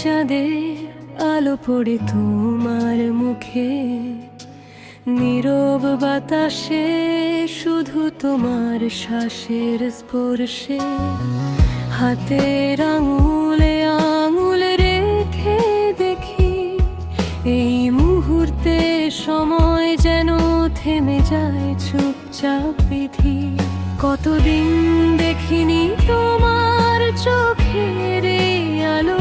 চাঁদের আলো পড়ে তোমার মুখে, নীরব বাতাসে শুধু তোমার শ্বাসের স্পর্শে, হাতের আঙুলে আঙুল রেখে দেখি এই মুহূর্তে সময় যেন থেমে যায় চুপচাপ বিধি। কতদিন দেখিনি তোমার চোখের এই আলো,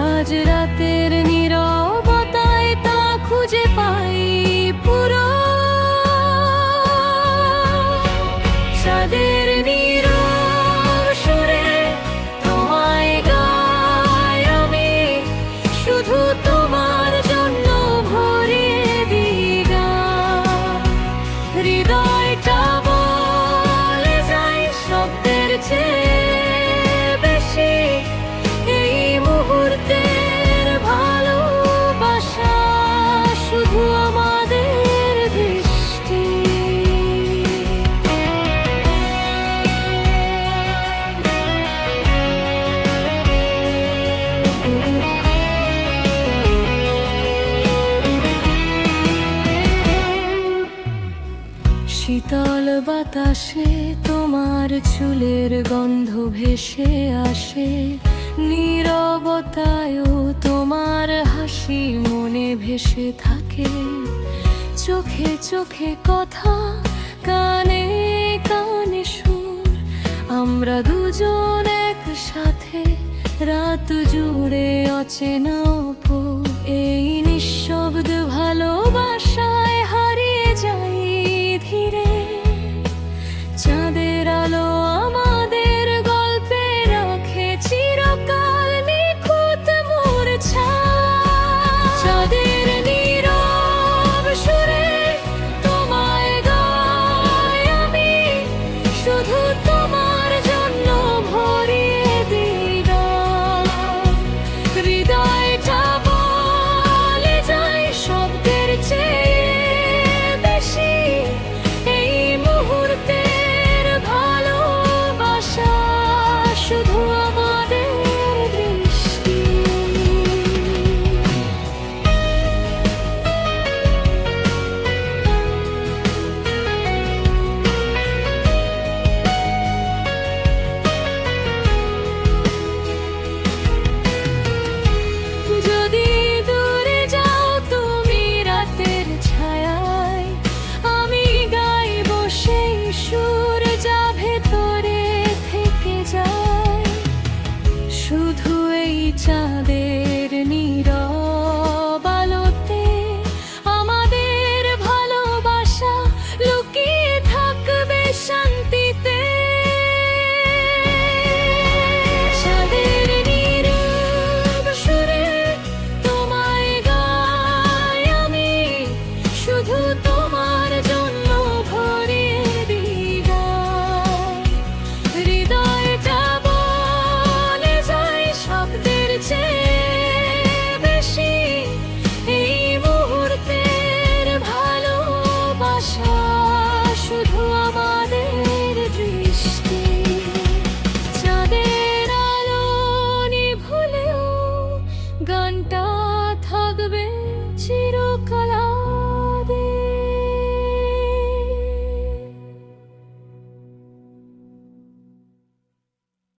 আজ রাতের নীরবতায় তা খুঁজে পাই পুরো। চাঁদের নীরব সুরে তোমায় গাই আমি, শুধু তোমার জন্য ভরিয়ে দিই গান। হৃদয়টা বলে যায় শব্দের চেয়ে বেশি, এই মুহূর্তের ভালোবাসা শুধু আমাদের দৃষ্টি। শীতল বাতাসে তোমার চুলের গন্ধ ভেসে আসে, নীরবতায়ও তোমার হাসি মনে ভেসে থাকে। চোখে চোখে কথা, কানে কানে সুর, আমরা দুজন একসাথে রাত জুড়ে অচেনা অপর। এই নিঃশব্দ ভালোবাসায় হারিয়ে যাই ধীরে। চাঁদের আলো আমাদের গল্পে রাখে চিরকাল নিখুঁত মূর্ছা। চাঁদের নীরব সুরে তোমায় গাই আমি, শুধু তোমার জন্য ভরিয়ে দিই গান। হৃদয়টা বলে যায় শব্দের চেয়ে বেশি, এই মুহূর্তের ভালোবাসা শুধু আমাদের দৃষ্টি। যদি দূরে যাও তুমি রাতের ছায়ায়, আমি গাইব সেই সুর যা ভেতরে থেকে যায়। শুধু এই চাঁদের নীরব আলোতে আমাদের ভালোবাসা লুকিয়ে থাকবে শান্তিতে। চাঁদের নীরব সুরে তোমায় গাই আমি, শুধু তোমার জন্য ভরিয়ে দিই গান। হৃদয়টা বলে যায় শব্দের চেয়ে বেশি, এই মুহূর্তের ভালোবাসা শুধু আমাদের দৃষ্টি। চাঁদের আলো নিভুলেও গানটা থাকবে